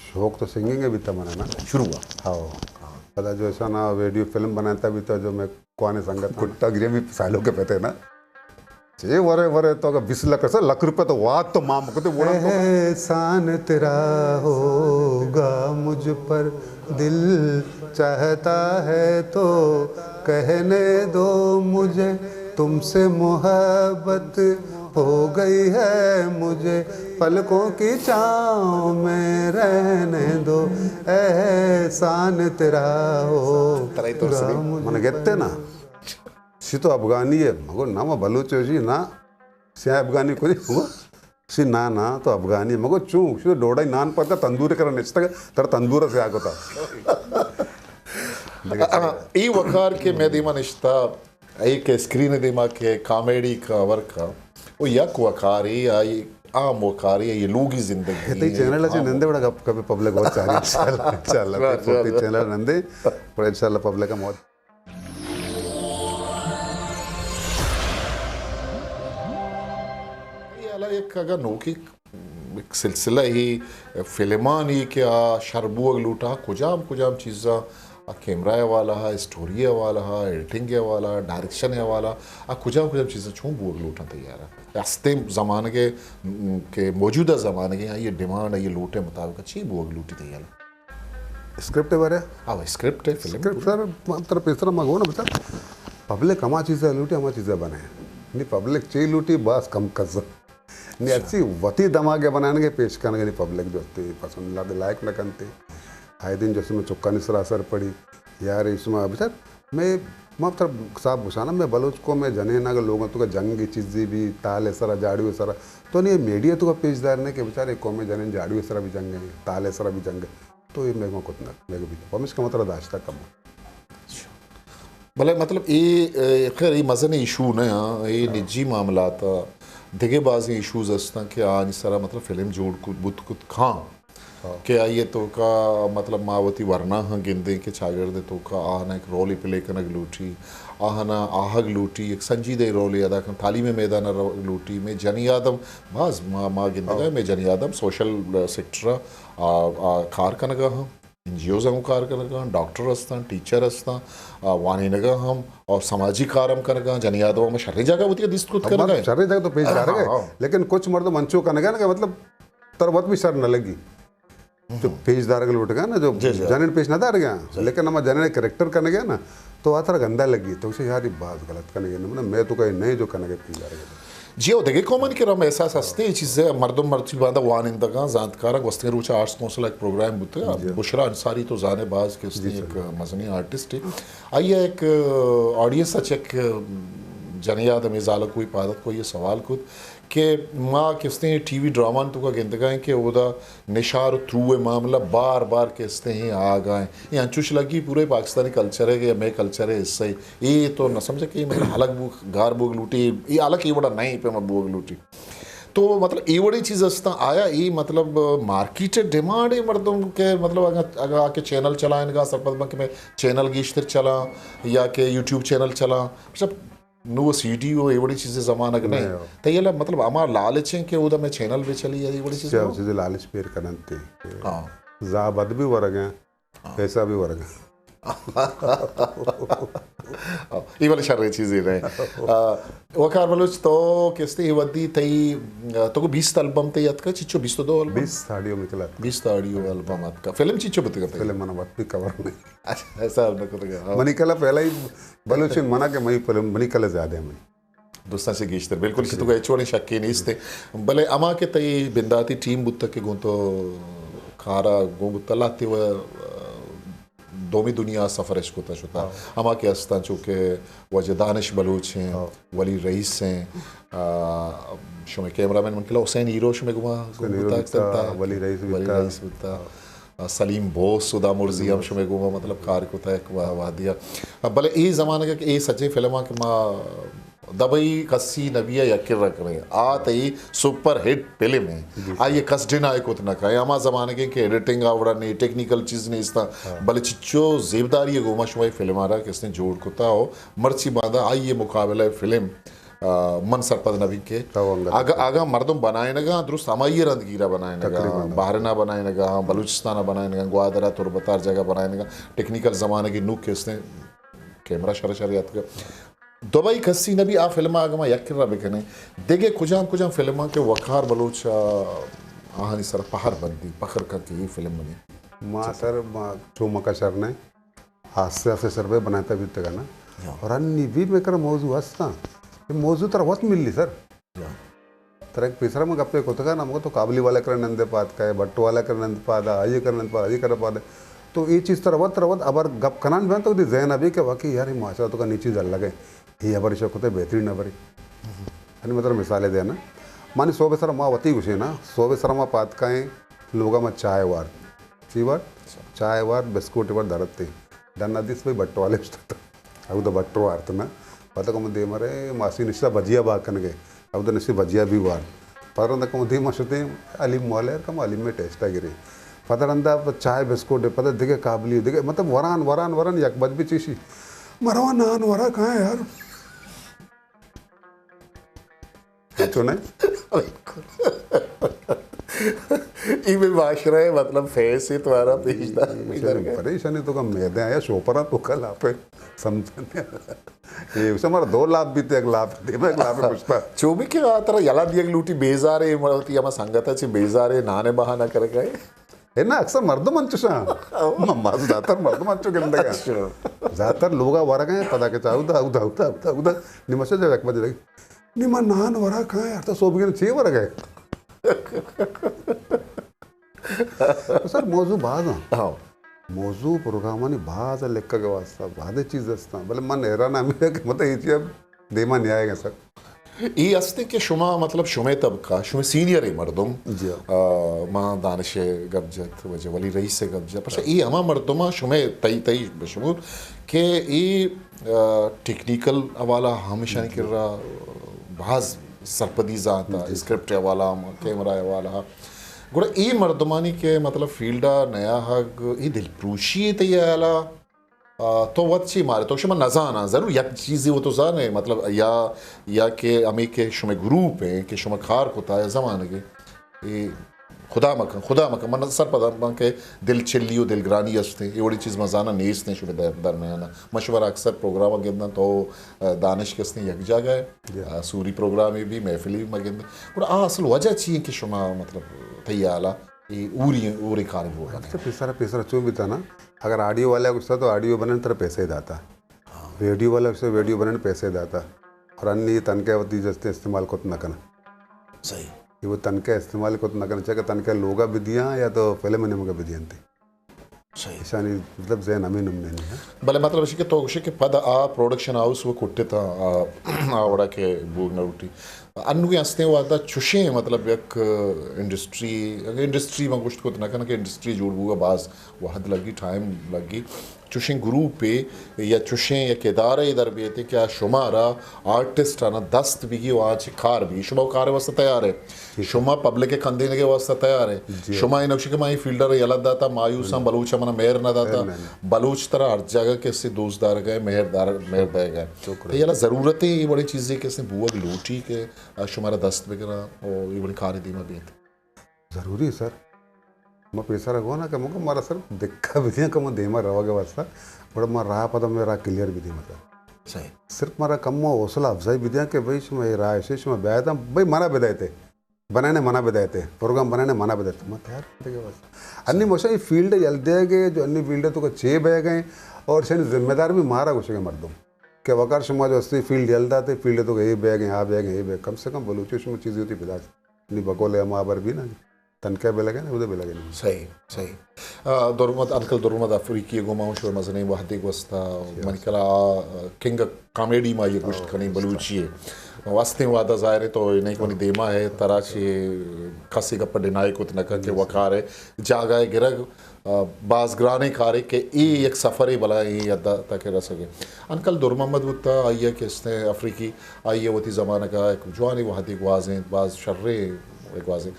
शौक तो सिंगिंग है भी था मैंने ना शुरू हुआ। हाँ पता जो ऐसा ना वीडियो फिल्म बनाता भी था जो मैं कौन संगत गुट्टा गिरे भी सालों के पते ना चे वरे वरे तो अगर 20 लाख ऐसा लाख रुपए तो वाद तो माम को तो वो एहसान तेरा होगा मुझ पर दिल चाहता है तो कहने दो मुझे तुमसे मोहब्बत हो गई है मुझे पलकों की छाँव में रहने दो एहसान तेरा होगा मन कहते ना सी तो अफगानी है मगो ना मैं बलूच जी ना सी अफगानी को नहीं मगो सी ना तो अफगानी मगो चूँ सी डोड़ा ही नान पड़ता तंदूर कर नेचता तर तंदूर से आगोता ई वकार के मैं दिमा निश्ता एक स्क्रीन दिमा के कॉमेडी का वर्क का वो यक वकारी आई आम वकारी ये लोगी जिंदगी ते चैनल अच्छे नंदे बड़ा कभी पब्लिक बहुत सारी इंशाल्लाह चैनल नंदे बड़ा इंशाल्लाह पब्लिक का मौत एक अगर नोकी एक सिलसिला ही फिल्मान ही क्या शरबू लूटा कुजाम कुजाम चीज़ा कैमरा वाला है स्टोरी वाला है एडिटिंग वाला डायरेक्शन वाला कुजाम कुजाम चीज़ें छूँ बोग लूटा तैयार है रास्ते ज़माने के मौजूदा ज़माने के ये डिमांड है ये लूटे मुताबिक अच्छी बोग लूटी तैयार है स्क्रिप्ट है बारे हाँ स्क्रिप्ट है फिल्म स्क्रिप्ट सर मतलब पेसरा मगो ना बता पब्लिक हमा चीज़ें लूटी हमा चीज़ें बने नहीं पब्लिक चाहिए लूटी बस कम कर नहीं अच्छी वती दमागे बनाने के पेश करने के पब्लिक जो होती पसंद लायक न करते आए दिन जैसे मैं चुक्का निसरा असर पड़ी यार इसमें अभी सर मैं साहब घुसाना मैं बलोच को मैं जने ना लोगों तो जंग चीज़ भी ताल सरा जाड़ू सरा तो नहीं मीडिया तो का पेशदार ने कि बेचारे को में जने जाड़ू सरा भी जंग है ताल सरा भी जंग तो ये मेरे को कुछ ना मेरे को भी तो इसका मतलब दाश्ता कम भले मतलब ये खैर ये मज़े इशू ना ये निजी मामला था दिगे बाजी इशूज़ असता कि आज सारा मतलब फिल्म जोड़ बुत कुछ खां कि आइए तो का मतलब मावती वरना हाँ गिंदे के छागड़ तो का आना एक रोल प्ले कनक लूटी आहना आहग लूटी एक संजीदे रोल अदा कर थाली में मैदान लूटी में जनी आदम बाज माँ गिंदगा में जनी आदम सोशल सेक्टर खार कनगा हाँ NGOs कार कनगा डॉक्टर असता टीचर असता वाणी नगा हम और सामाजिक कार्य कनगा जनी आदम में शर्री जगह होती है दिस्त कुछ कनगा शर्री जगह तो पेश कर गए लेकिन कुछ मर्द मंचो कनगा ना मतलब तरबत भी शर न लगी जो पेशदार के लूट गया ना जो जने पेश ना दार गया लेकिन हम जने करेक्टर करने गया ना तो आ थोड़ा गंदा लगी तो उसे यार बात गलत करने गया मैं तो कहीं नहीं जो करने गए पेशदार जी वो देखे कॉमन के रम ऐसा सस्ते चीज़ें मर्दों मर्ची बांधा वान इंतका जानकार वस्ते रूचा आर्ट्स कौंसिल एक प्रोग्राम होता है बुशरा अंसारी तो जाने बाज के उसने एक मजनी आर्टिस्ट है आइए एक ऑडियंस अच्छा एक जनियाद में जालक कोई पादत को ये सवाल खुद कि माँ किसने टीवी ड्रामा तो का गिनते गए कि उदा निशार थ्रू मामला बार बार किसते हैं आ गए ये अंचुश लगी पूरे पाकिस्तानी कल्चर है कि मैं कल्चर है इससे ये तो न समझे कि मतलब अलग बुक गार बुक लूटी ये अलग ये बड़ा नहीं पे मैं बुक लूटी तो मतलब ये बड़ी चीज़ असता आया ये मतलब मार्केट डिमांड है मर्दों के मतलब अगर आके चैनल चलाएगा सरपत में चैनल गिश्तर चला या के यूट्यूब चैनल चला सब नो सीडी वो ये बड़ी चीज़ें ज़माना नहीं तो ये मतलब हमारा लालच है कि उधर में चैनल पे चली है ये बड़ी चीज़ें लालच पेर करते हाँ जाबद भी वर्ग हैं पैसा भी वर्ग है ये वाली शर्रे चीज़ें रहे वकार बलोच तो किसते ही वद्दी तई तो को 20 एल्बम ते याद का चिच्चो 20 तो दो एल्बम 20 ऑडियो निकला 20 ऑडियो एल्बम याद का फिल्म चिच्चो बता करते फिल्म मना बात भी कवर नहीं अच्छा ऐसा आपने को तो मनिकला पहला ही बलोच मना के मई फिल्म मनिकला ज़्यादा है मई दोस्तां से गिश्तर बिल्कुल कि तो एचोने शक्की नहीं थे भले अमा के तई बिंदाती टीम बुत्ता के गो तो खारा गो बुत्ता लाती व दोमी दुनिया सफ़र इसको तशुता हमा के अस्ता चूँकि वजह दानिश बलूच हैं वली रईस हैं शुमे कैमरामैन मन किला हुसैन हीरो शुमे गुमा वली रईस बिता सलीम बोस सुदा मुर्जी हम शुमे गुमा मतलब कार को तक वाह दिया भले ये ज़माने का ये सच्चे फिल्म के माँ दबई कस्सी नबिया यकिर रख रहे आ तई सुपर हिट फिल्म है आइए कसडे ना एक उतना का हमा ज़माने के एडिटिंग आवड़ा नहीं टेक्निकल चीज़ नहीं इसता भले चिच्चो जेबदारी गोमा शुमाई फिल्म आ रहा किसने जोड़ कुता हो मर्ची बांधा आइए मुकाबला फिल्म मन सरपद नबी के तवंगा आगा मर्दम बनाएगा दुरुस्त हमारी रंदगीरा बनाएगा बहरना बनाएगा बलूचिस्तान बनाएगा ग्वादरा तुरबतार जगह बनाएगा टेक्निकल ज़माने की नुक के उसने कैमरा शर शरियत का दुबई खस्सी नबी आ फिल्म आगमा यकिर बेकने देखे कुजाम फिल्म के वकार बलूच आहानी सर पहाड़ बंदी पखर करके ये फिल्म बनी माँ सर माँ चोमा का शर ने हास्य से सर पे बनाता भी तक ना और अन्य भी में कर मौजू हंसता ये मौजू तरह बहुत मिल ली सर तरह एक पिसरा में गप्पे को का ना हमको तो काबली वाला कर नंदे पाद का है भट्टो वाला कर नंद पादा ये कर नंद पादा ये कर पादा तो ये चीज़ तरवत अबर गप कनान बहन तो जहन अभी के वाकई यार ये माशरा तो का नीची जल लगे ये अबर शक होते बेहतरीन अबरी अनि मतलब मिसालें देना मानी सौ बेसरा माँ वती घुसे ना सौ बेसरा माँ पात काएँ लोगा में चाय वार सी बार चाय वार बिस्कुट वार धरते डन दिस भाई भट्टो वाले अब तो भट्टो वार तो ना पता कम दे मरे मासी निश्चित भजिया बाग कन गए अब तो निश्चित भजिया भी वार पता कम दे मशते अलीम मॉल है कम अलीम में टेस्ट है गिरी पता चाय बिस्कुट पता दिखे काबली दिखे मतलब वरान वरान वरान यकबत भी चीशी मरवा नान वरा कहाँ है यार तो नहीं इमे माशरा है मतलब फेस ही तुम्हारा पेशदार परेशानी तो कम मैदे आया शोपरा तो कल आप समझने ये उसे हमारा 2 लाभ भी थे एक लाभ दे मैं एक लाभ पुष्पा चोबी के तरह यला दिया लूटी बेजारे मरती यमा संगता ची बेजारे नाने बहाना कर गए है ना अक्सर मर्द मंचुशा मम्मा ज़्यादातर मर्द मंचु के अंदर ज़्यादातर लोग वरा गए पता के चाहूँ उदा उदा उदा उदा उदा निमशे जब एक बजे लगी निमा नान वरा कहाँ यार तो सोब के 6 वरा गए सर मौजू बाज हाँ मौजू प्रोग्रामानी बाज लेक्का के वास्ता बाधे चीज़ असता भले मन हैरान आम्ही मतलब ये चीज़ देमा नहीं आएगा सर ये असते के शुमा मतलब शुमे तबका शुमे सीनियर है मर्दम माँ दानिश गबजत वजह वली रईस से गबजत पर ये हमा मर्दमा शुमे तई तई बशमूल के ये टेक्निकल हवाला हमेशा नहीं कर रहा बाज सरपदी जाता स्क्रिप्ट हवाला कैमरा हवाला गुड़ा ये मर्दमानी के मतलब फील्डा नया हग ये दिलप्रूशी तैयाला तो वच्ची मारे तो शुमा नजाना ज़रूर यक चीज़ें वो तो जाने मतलब या के अमी के शुमे ग्रुप हैं कि शुमा खार होता है ज़माने के ये खुदा मका मन सर पदा के दिल चिल्लियो दिल ग्रानी असते ये बड़ी चीज़ मजाना नेस ने शुमे दरमियाना मशवरा अक्सर प्रोग्राम गिंदा तो दानिश के असने यक जगह है सूरी प्रोग्राम भी महफिली भी मगिंदा और असल वजह चाहिए कि शुमा मतलब तैयाला ये ऊरी कार्य होगा पैसा चो भी था ना अगर ऑडियो वाला कुछ था तो ऑडियो बनने तरह पैसे दाता वीडियो वाला कुछ वीडियो बनने पैसे दाता और अन्य तनके वती जस्ते इस्तेमाल को न करना सही ये वो तनके इस्तेमाल को न करना चाहिए तनके लोगा विधियाँ या तो पहले महीने में विधियाँ थी सही शानी मतलब जैन हमें नमने नहीं है भले मतलब इसी के तो उसी के पद आ प्रोडक्शन हाउस वो कुट्टे था आवड़ा के बूग नरूटी अन्नु के हंसने वादा चुशे मतलब एक इंडस्ट्री में कुछ को ना करना कि इंडस्ट्री जोड़ बुआ बाज वहाँ लगी टाइम लगी चुशे ग्रुप पे या चुशे या केदार इधर भी थे क्या शुमारा आर्टिस्ट है ना दस्त भी की वहाँ कार भी शुमा कार वास्ते तैयार है शुमा पब्लिक के कंधे के वास्ते तैयार है शुमा इन अक्षय के माई फील्डर यलद दाता मायूसा बलूच मना मेहर ना दाता बलूच तरह हर जगह के से दोस्तदार गए मेहर दे गए तो ये ज़रूरतें ये बड़ी चीज़ें के इसने बुआ लूटी के शुमारा दस्त वगैरह और ये बड़ी कार दी में भी ज़रूरी है सर मैं पैसा रखो ना कि मुझे मारा सर दिक्का विधियाँ कम देमा रहोगे वास्ता बड़ा मैं रहा पता मैं रहा क्लियर विधि मतलब सही सिर्फ मारा कम हौसला अफजाई विधियाँ के भाई मैं रहा ऐसे मैं बया था भाई मना बिदाए थे बनाने मना बिदाए थे प्रोग्राम बनाने मना बिदाए थे मैं तैयार करके वास्ता अन्य मोशा ये फील्ड जल दे गए जो अन्य फील्ड तो छे बह गए और शायद जिम्मेदार भी मारा कुछ के मर्दों के वकार समाज वस्ती फील्ड जलता थे फील्ड तो ये बह गए हाँ बह गए ये बह कम से कम बलूची उसमें चीज़ें होती बिदा नहीं बकोले हम आबर भी ना तनके भी लगे ना उधर भी लगे नहीं सही सही दुर्मत अंकल दुर्मत अफ्रीकी गुमाऊं शो मजने वहदे वस्ता मनकला किंग कॉमेडी में ये कुछ कहीं बलूची है वास्ते वादा ज़ाहिर है तो नहीं कोई देमा है तरह से खासी गप्प डिनाई को न करके वकार है जागा गिरग बाजग्राने खारे के एक सफ़र ही भला ये अदा तक रह सके अंकल दुर्मत वत्ता आइए कि इसने अफ्रीकी आइए वती ज़माना का एक जवानी वहदे वाजें बाज शर्रे एक वाजे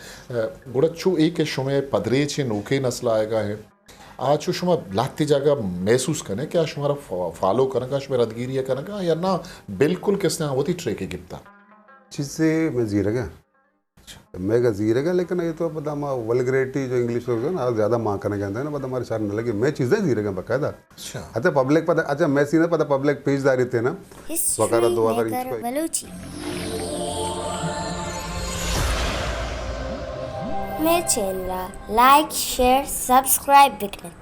गुड़च्छू एक शुमे पदरे छे नोके नस्ल आएगा है आज शुमा लाती जगह महसूस करने क्या शुमारा फॉलो करने का शुमारा रदगिरी है करने का या ना बिल्कुल किसने होती ट्रेक गिफ्ता चीज़ मैं जी रहा मैं का जी रहा लेकिन ये तो पता मैं वल्गरिटी जो इंग्लिश होता है ना ज़्यादा माँ करने कहते हैं ना पता हमारे शहर में लगे मैं चीज़ें जी रहा बकायदा अच्छा पब्लिक पता अच्छा मैं सीने पता पब्लिक पेजदारी थे ना वगैरह दो मेरे चैनल लाइक शेयर सब्सक्राइब बिकने